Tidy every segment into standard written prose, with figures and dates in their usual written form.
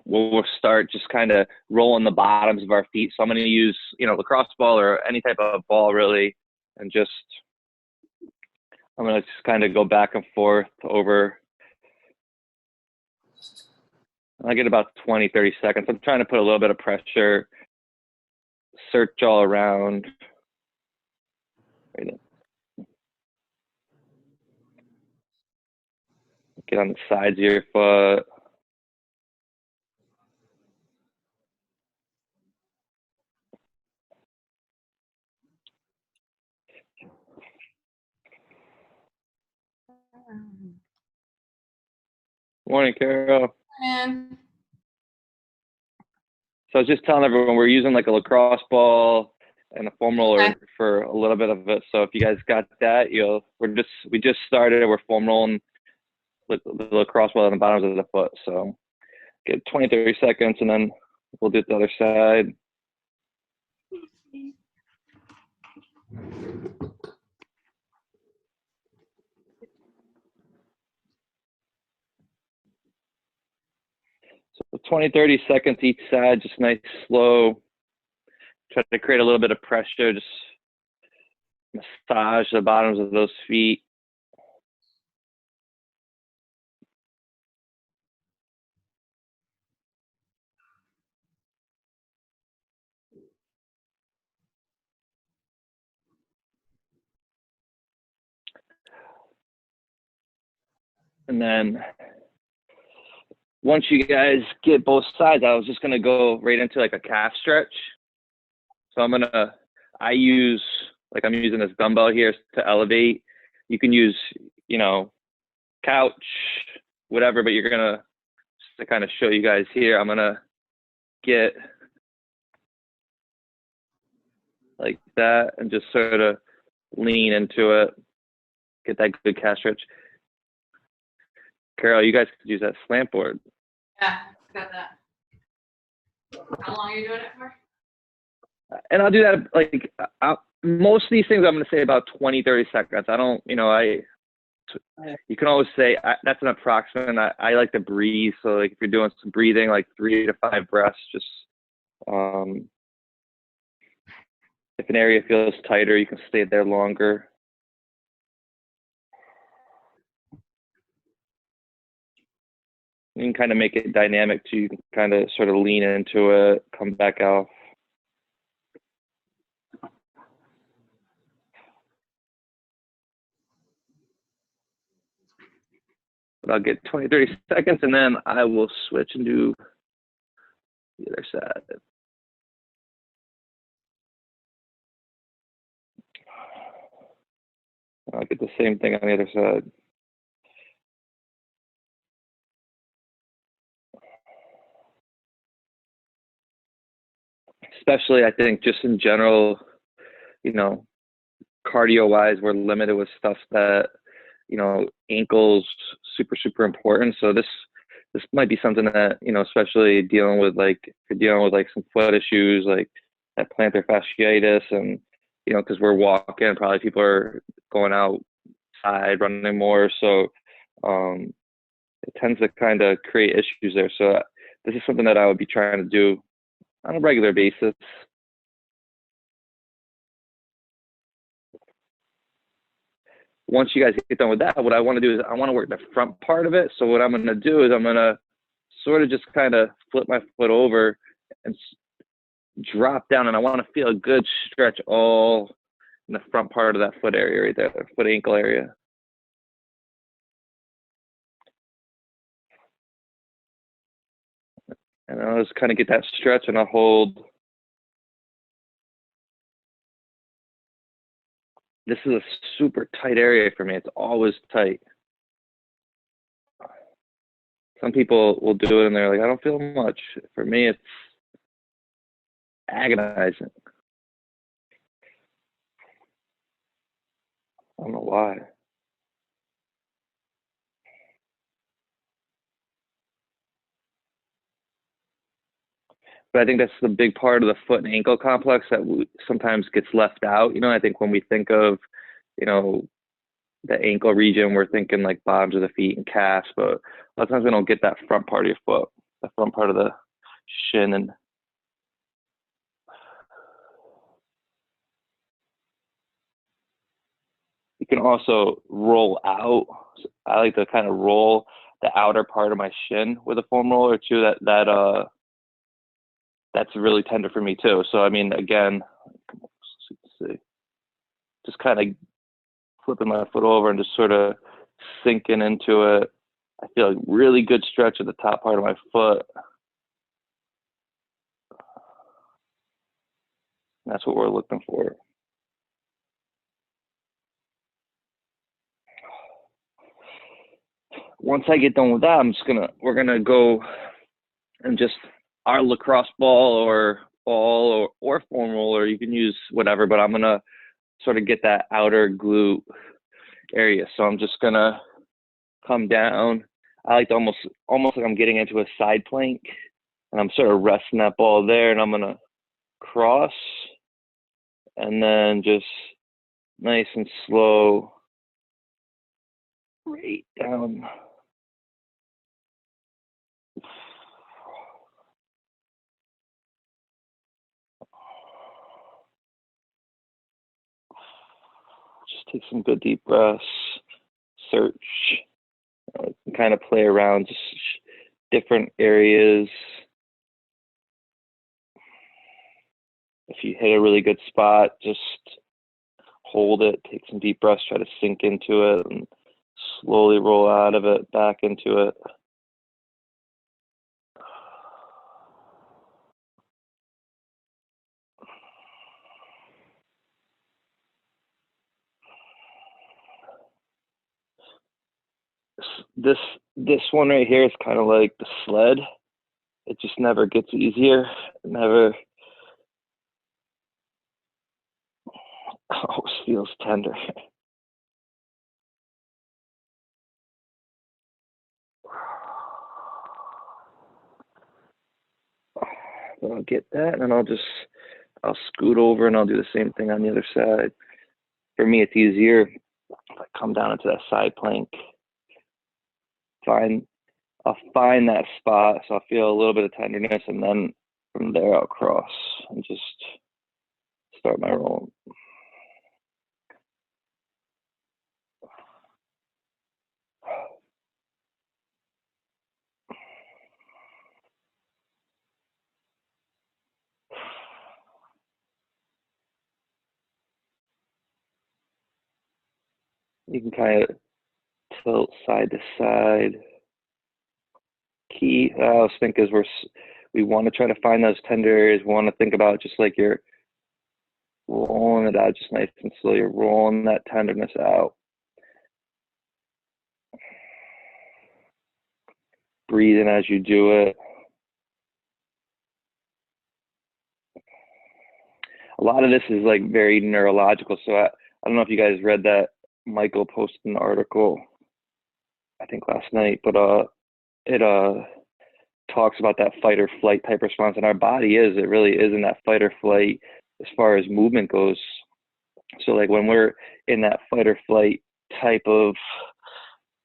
we'll start just kind of rolling the bottoms of our feet. So I'm going to use, lacrosse ball or any type of ball really, and just I'm going to just kind of go back and forth over. I get about 20, 30 seconds. I'm trying to put a little bit of pressure, search all around. Get on the sides of your foot. Morning, Carol. And So I was just telling everyone we're using like a lacrosse ball and a foam roller Okay. for a little bit of it. So if you guys got that, we just started. We're foam rolling with the lacrosse ball on the bottoms of the foot. So get 20, 30 seconds, and then we'll do it the other side. So 20, 30 seconds each side, just nice, slow. Try to create a little bit of pressure, just massage the bottoms of those feet. And then once you guys get both sides, I was just going to go right into like a calf stretch. So I'm using this dumbbell here to elevate. You can use, couch, whatever, but you're going to, just to kind of show you guys here, I'm going to get like that and just sort of lean into it, get that good calf stretch. Carol, you guys could use that slant board. Yeah, got that. How long are you doing it for? And I'll do that like most of these things I'm going to say about 20, 30 seconds. I don't, you can always say that's an approximate. I like to breathe. So like if you're doing some breathing, like 3 to 5 breaths, just if an area feels tighter, you can stay there longer. You can kind of make it dynamic too. You can kind of sort of lean into it, come back out. But I'll get 20, 30 seconds, and then I will switch and do the other side. I'll get the same thing on the other side. Especially, I think, just in general, cardio-wise, we're limited with stuff that, ankles super important. So this might be something that, especially dealing with like some foot issues like that plantar fasciitis, and because we're walking, probably people are going outside running more, so it tends to kind of create issues there. So this is something that I would be trying to do on a regular basis. Once you guys get done with that, what I want to do is I want to work the front part of it. So what I'm going to do is I'm going to sort of just kind of flip my foot over and drop down, and I want to feel a good stretch all in the front part of that foot area right there, the foot ankle area. And I'll just kind of get that stretch, and I'll hold. This is a super tight area for me. It's always tight. Some people will do it and they're like, I don't feel much. For me, it's agonizing. I don't know why. But I think that's the big part of the foot and ankle complex that sometimes gets left out. I think when we think of, the ankle region, we're thinking like bottoms of the feet and calves, but a lot of times we don't get that front part of your foot. the front part of the shin. And you can also roll out. I like to kind of roll the outer part of my shin with a foam roller too. That's really tender for me too. So I mean, again, let's see, just kind of flipping my foot over and just sort of sinking into it. I feel like really good stretch at the top part of my foot. That's what we're looking for. Once I get done with that, we're gonna go and just our lacrosse ball or foam roller. You can use whatever, but I'm gonna sort of get that outer glute area. So I'm just gonna come down. I like to almost like I'm getting into a side plank, and I'm sort of resting that ball there, and I'm gonna cross, and then just nice and slow, right down. Just take some good deep breaths, search, kind of play around just different areas. If you hit a really good spot, just hold it, take some deep breaths, try to sink into it, and slowly roll out of it, back into it. This one right here is kind of like the sled. It just never gets easier. It never always feels tender. I'll get that, and then I'll scoot over and I'll do the same thing on the other side. For me, it's easier if I come down into that side plank. I'll find that spot, so I'll feel a little bit of tenderness, and then from there I'll cross and just start my roll. You can kind of tilt side to side. Key, I was thinking is we want to try to find those tender areas. We want to think about just like you're rolling it out just nice and slow. You're rolling that tenderness out. Breathing as you do it. A lot of this is like very neurological. So I don't know if you guys read that. Michael posted an article, I think last night, but it talks about that fight or flight type response, and our body it really is in that fight or flight as far as movement goes. So like when we're in that fight or flight type of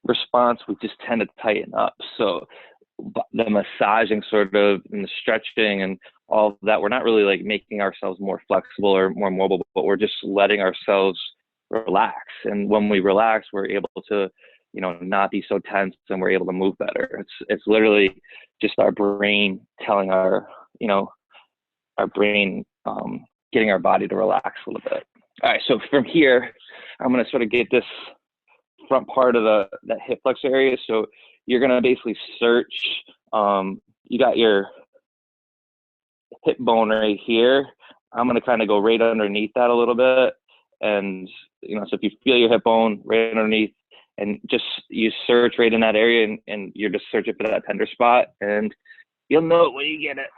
response, we just tend to tighten up. So the massaging sort of and the stretching and all of that, we're not really like making ourselves more flexible or more mobile, but we're just letting ourselves relax. And when we relax, we're able to, not be so tense, and we're able to move better. It's literally just our brain telling our brain, getting our body to relax a little bit. All right, so from here, I'm going to sort of get this front part of that hip flexor area. So you're going to basically search, you got your hip bone right here. I'm going to kind of go right underneath that a little bit. And, so if you feel your hip bone right underneath, and just you search right in that area, and you're just searching for that tender spot, and you'll know it when you get it.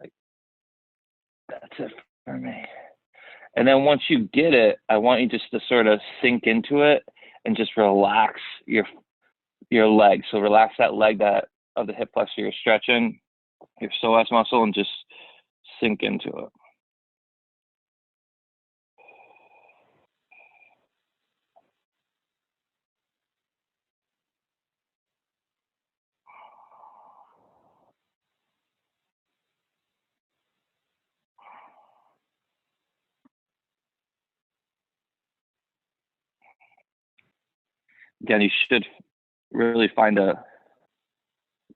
Like, that's it for me. And then once you get it, I want you just to sort of sink into it and just relax your leg. So relax that leg of the hip flexor you're stretching, your psoas muscle, and just sink into it. Again, you should really find a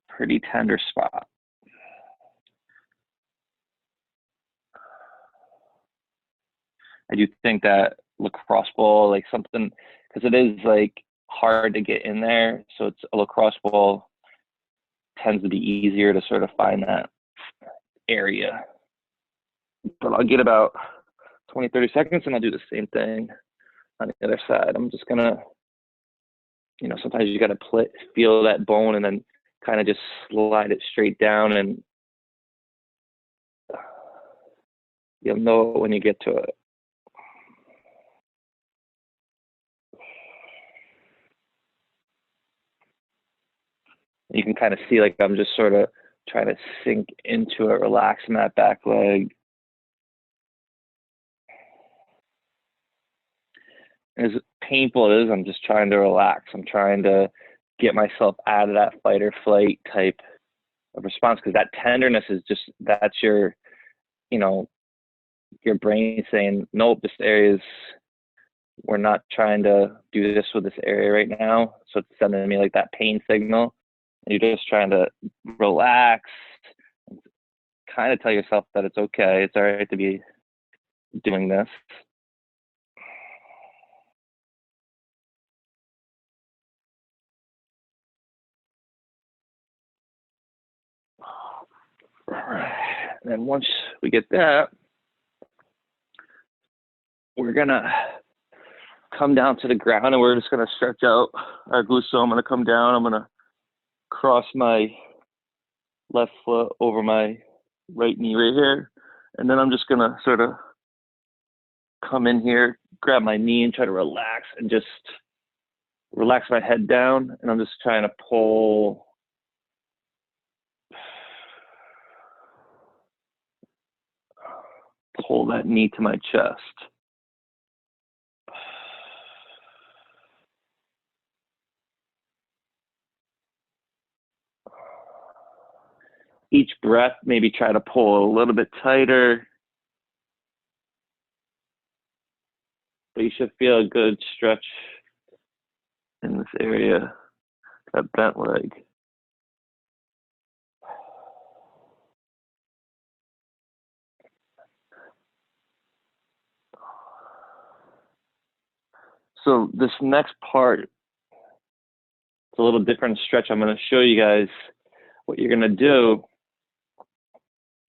pretty tender spot. I do think that lacrosse ball, like something, because it is like hard to get in there. So it's a lacrosse ball tends to be easier to sort of find that area. But I'll get about 20, 30 seconds and I'll do the same thing on the other side. I'm just gonna, sometimes you gotta feel that bone and then kind of just slide it straight down, and you'll know it when you get to it. You can kind of see like I'm just sort of trying to sink into it, relaxing that back leg. As painful as it is, I'm just trying to relax. I'm trying to get myself out of that fight or flight type of response, because that tenderness is just, that's your, your brain saying, nope, this area is, we're not trying to do this with this area right now. So it's sending me like that pain signal. And you're just trying to relax, kind of tell yourself that it's okay. It's all right to be doing this. And then once we get that, we're gonna come down to the ground and we're just gonna stretch out our glutes. So I'm gonna come down, I'm gonna cross my left foot over my right knee right here. And then I'm just gonna sort of come in here, grab my knee and try to relax and just relax my head down. And I'm just trying to pull that knee to my chest. Each breath, maybe try to pull a little bit tighter. But you should feel a good stretch in this area, that bent leg. So this next part, it's a little different stretch. I'm going to show you guys what you're going to do.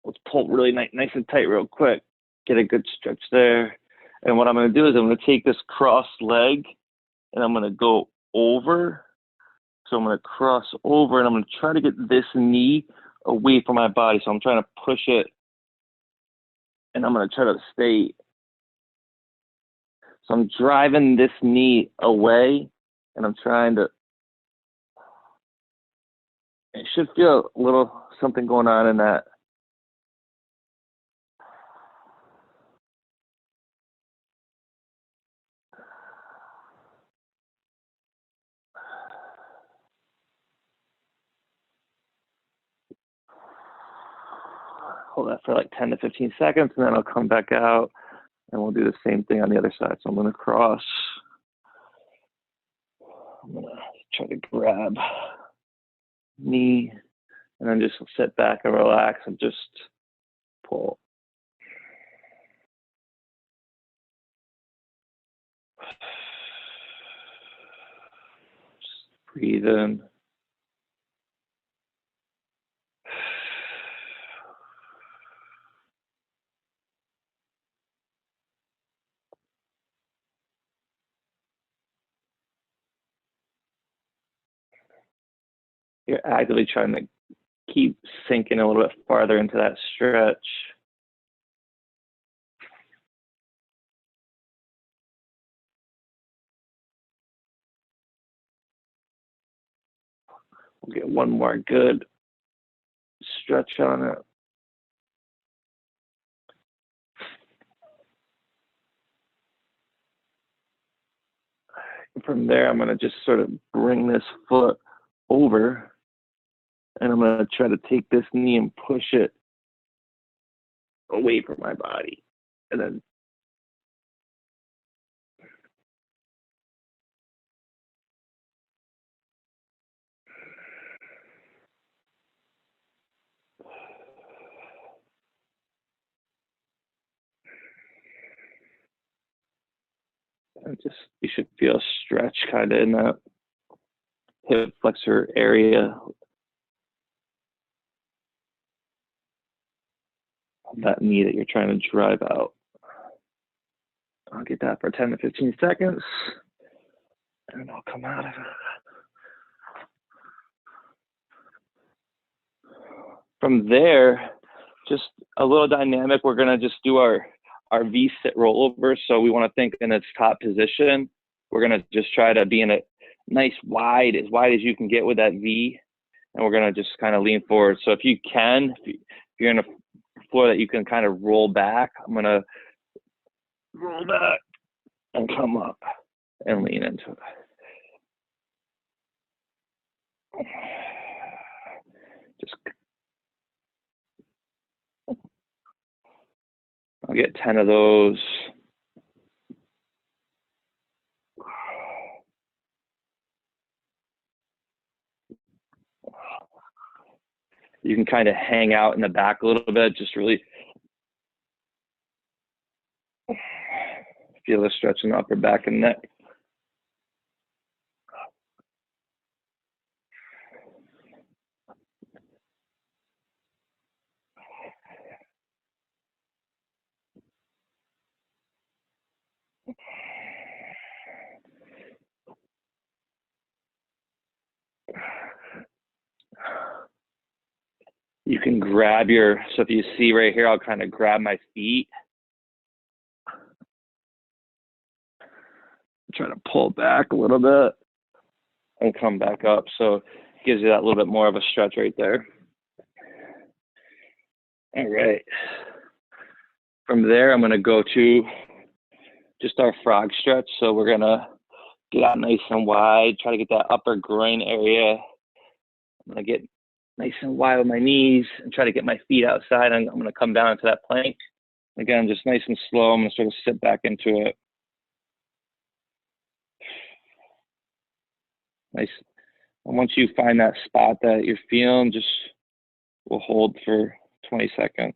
Let's pull really nice and tight real quick. Get a good stretch there. And what I'm going to do is I'm going to take this cross leg and I'm going to go over. So I'm going to cross over and I'm going to try to get this knee away from my body. So I'm trying to push it and I'm going to try to stay. So I'm driving this knee away and I'm trying to, it should feel a little something going on in that. Hold that for like 10 to 15 seconds and then I'll come back out and we'll do the same thing on the other side. So I'm going to cross. I'm going to try to grab knee and then just sit back and relax and just pull. Just breathe in. You're actively trying to keep sinking a little bit farther into that stretch. We'll get one more good stretch on it. And from there, I'm going to just sort of bring this foot over and I'm going to try to take this knee and push it away from my body. And then you should feel a stretch kind of in that hip flexor area of that knee that you're trying to drive out. I'll get that for 10 to 15 seconds, and I'll come out of it. From there, just a little dynamic, we're gonna just do our V-sit rollover. So we wanna think in its top position. We're gonna just try to be in a nice wide as you can get with that V, and we're gonna just kind of lean forward. So if you can, if you're in a floor that you can kind of roll back, I'm gonna roll back and come up and lean into it. Just I'll get 10 of those. You can kind of hang out in the back a little bit, just really feel the stretch in the upper back and neck. You can grab so if you see right here, I'll kind of grab my feet. Try to pull back a little bit and come back up. So it gives you that little bit more of a stretch right there. All right. From there, I'm gonna go to just our frog stretch. So we're gonna get out nice and wide, try to get that upper groin area. I'm gonna get nice and wide with my knees and try to get my feet outside. I'm gonna come down into that plank. Again, just nice and slow. I'm gonna sort of sit back into it. Nice. And once you find that spot that you're feeling, just we'll hold for 20 seconds.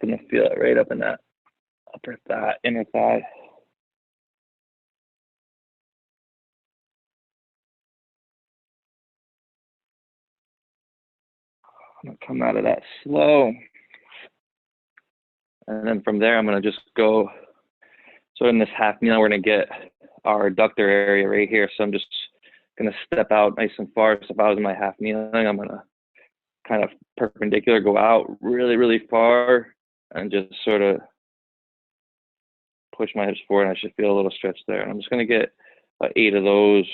Gonna feel it right up in that upper thigh, inner thigh. I'm gonna come out of that slow. And then from there, I'm gonna just go, so in this half kneel, we're gonna get our adductor area right here. So I'm just gonna step out nice and far. So if I was in my half kneeling, I'm gonna kind of perpendicular, go out really, really far, and just sort of push my hips forward, and I should feel a little stretch there. And I'm just gonna get 8 of those.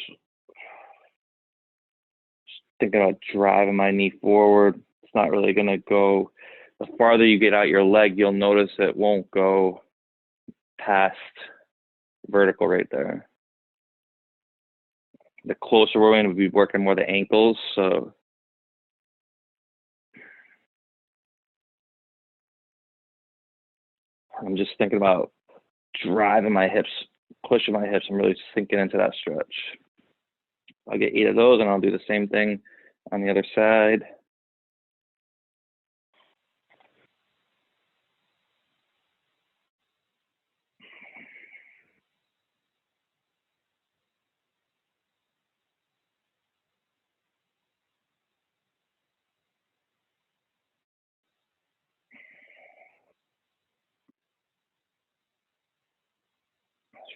Just thinking about driving my knee forward. It's not really gonna go, the farther you get out your leg, you'll notice it won't go past vertical right there. The closer we're going to be working more the ankles, so I'm just thinking about driving my hips, pushing my hips, and really sinking into that stretch. I'll get 8 of those, and I'll do the same thing on the other side.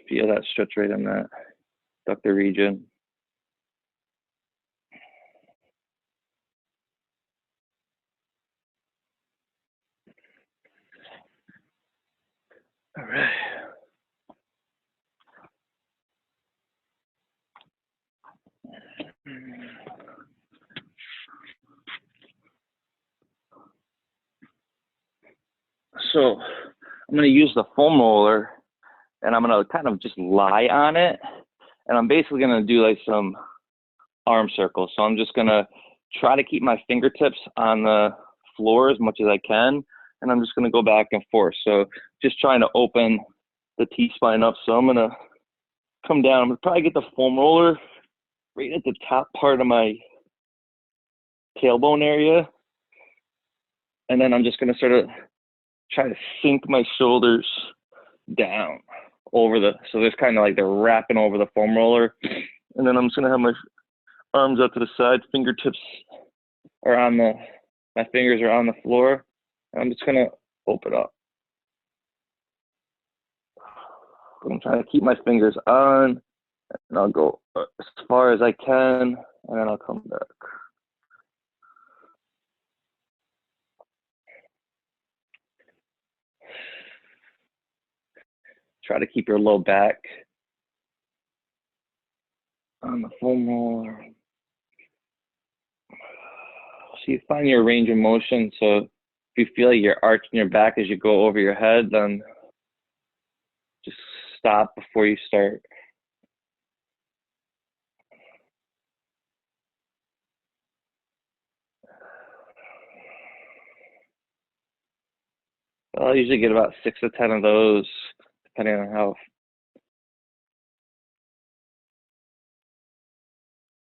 Feel that stretch right in that adductor region. All right. So I'm going to use the foam roller, and I'm going to kind of just lie on it, and I'm basically going to do like some arm circles. So I'm just going to try to keep my fingertips on the floor as much as I can, and I'm just going to go back and forth. So just trying to open the T-spine up. So I'm going to come down. I'm going to probably get the foam roller right at the top part of my tailbone area. And then I'm just going to sort of try to sink my shoulders down over so there's kind of like they're wrapping over the foam roller. And then I'm just going to have my arms out to the side, fingertips are on my fingers are on the floor. And I'm just going to open up. I'm trying to keep my fingers on, and I'll go as far as I can, and then I'll come back. Try to keep your low back on the foam roller. So you find your range of motion. So if you feel like you're arching your back as you go over your head, then just stop before you start. I'll usually get about 6 to 10 of those, depending on how.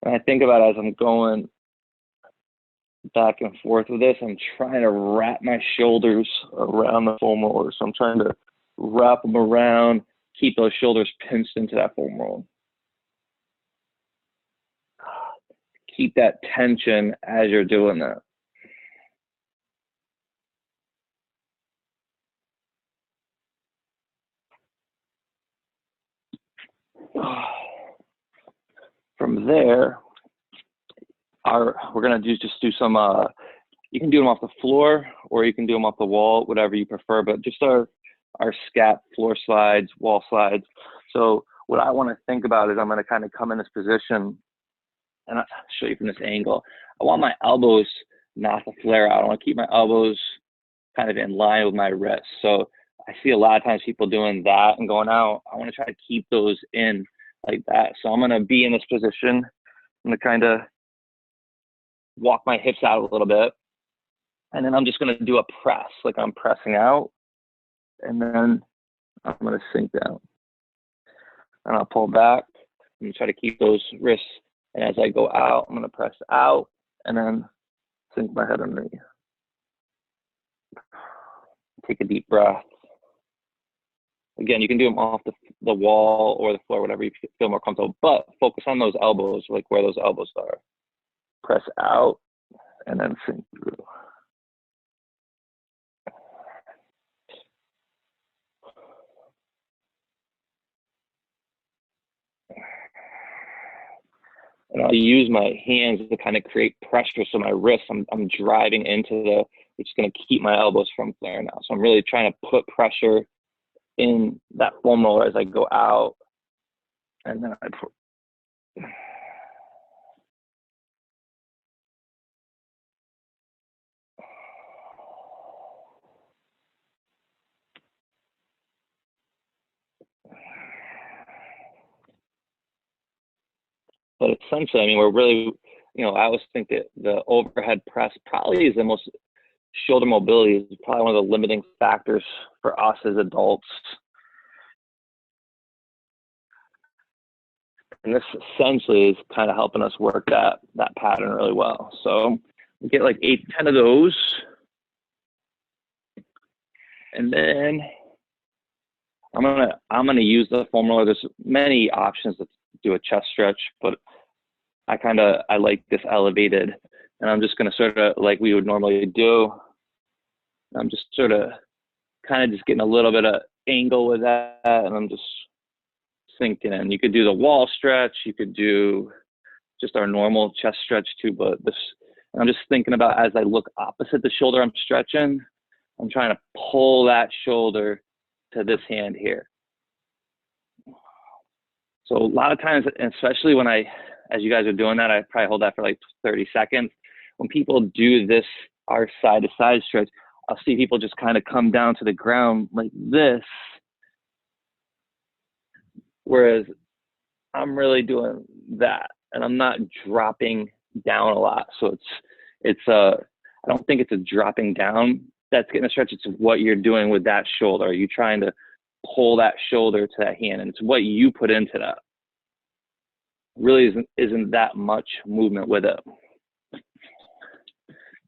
And I think about it as I'm going back and forth with this, I'm trying to wrap my shoulders around the foam roller. So I'm trying to wrap them around, keep those shoulders pinched into that foam roller. Keep that tension as you're doing that. From there, we're gonna just do some. You can do them off the floor, or you can do them off the wall, whatever you prefer. But just our SCAT floor slides, wall slides. So what I want to think about is I'm gonna kind of come in this position, and I'll show you from this angle. I want my elbows not to flare out. I want to keep my elbows kind of in line with my wrists. So I see a lot of times people doing that and going out. I want to try to keep those in like that. So I'm going to be in this position. I'm going to kind of walk my hips out a little bit. And then I'm just going to do a press, like I'm pressing out. And then I'm going to sink down. And I'll pull back and try to keep those wrists. And as I go out, I'm going to press out and then sink my head underneath. Take a deep breath. Again, you can do them off the wall or the floor, whatever you feel more comfortable, but focus on those elbows, like where those elbows are. Press out and then sink through. And I'll use my hands to kind of create pressure. So my wrists, I'm driving into which is going to keep my elbows from flaring out. So I'm really trying to put pressure in that foam roller as I go out. And then but essentially, I mean, we're really, I always think that the overhead press probably is the most, shoulder mobility is probably one of the limiting factors for us as adults. And this essentially is kind of helping us work that pattern really well. So we get like 8 to 10 of those. And then I'm gonna use the foam roller. There's many options to do a chest stretch, but I like this elevated, and I'm just gonna sort of like we would normally do. I'm just sort of kind of just getting a little bit of angle with that, and I'm just sinking in. You could do the wall stretch, you could do just our normal chest stretch too, but I'm just thinking about as I look opposite the shoulder I'm stretching, I'm trying to pull that shoulder to this hand here. So a lot of times, especially when as you guys are doing that, I probably hold that for like 30 seconds. When people do this, our side to side stretch, I'll see people just kind of come down to the ground like this. Whereas I'm really doing that, and I'm not dropping down a lot. So I don't think it's a dropping down that's getting a stretch. It's what you're doing with that shoulder. Are you trying to pull that shoulder to that hand? And it's what you put into that. Really isn't that much movement with it.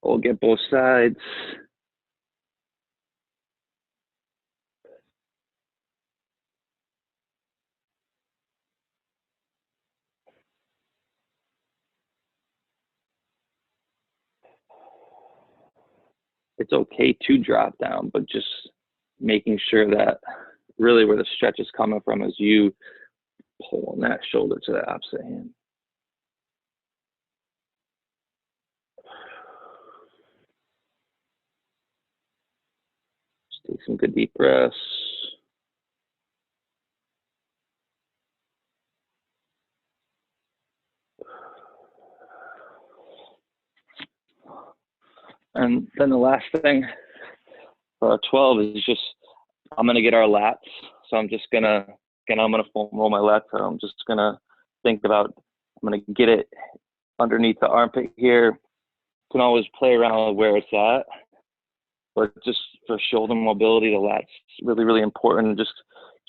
We'll get both sides. It's okay to drop down, but just making sure that really where the stretch is coming from is you pulling that shoulder to the opposite hand. Just take some good deep breaths. And then the last thing for our 12 is just, I'm going to get our lats. So I'm just going to, again, I'm going to foam roll my lats out. I'm just going to think about, I'm going to get it underneath the armpit here. You can always play around with where it's at. But just for shoulder mobility, the lats really, really important. Just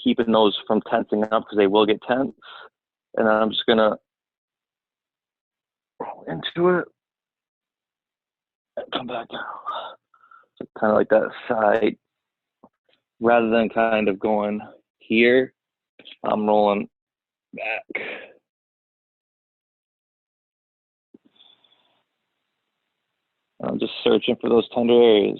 keeping those from tensing up because they will get tense. And then I'm just going to roll into it. Come back down. So kind of like that side. Rather than kind of going here, I'm rolling back. I'm just searching for those tender areas.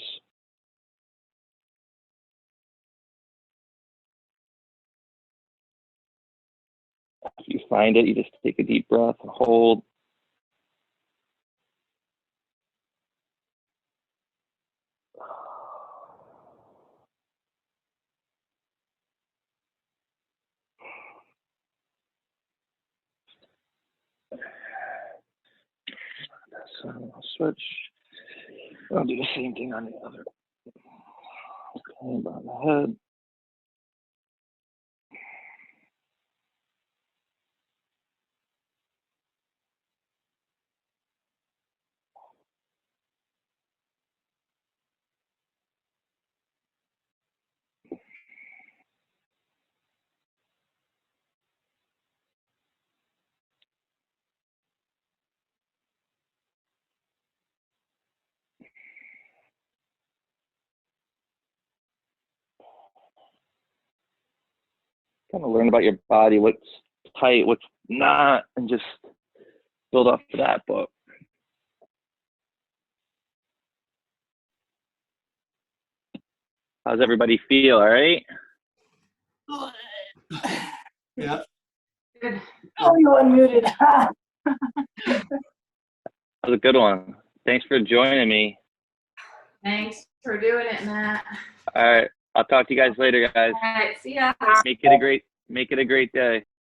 If you find it, you just take a deep breath and hold. So I'll switch. I'll do the same thing on the other. Okay, about the head. Kind of learn about your body, what's tight, what's not, and just build off of that. But how's everybody feel? All right? Yeah. Good. Oh, you unmuted. That was a good one. Thanks for joining me. Thanks for doing it, Matt. All right. I'll talk to you guys later, guys. All right, see ya. Make it a great day.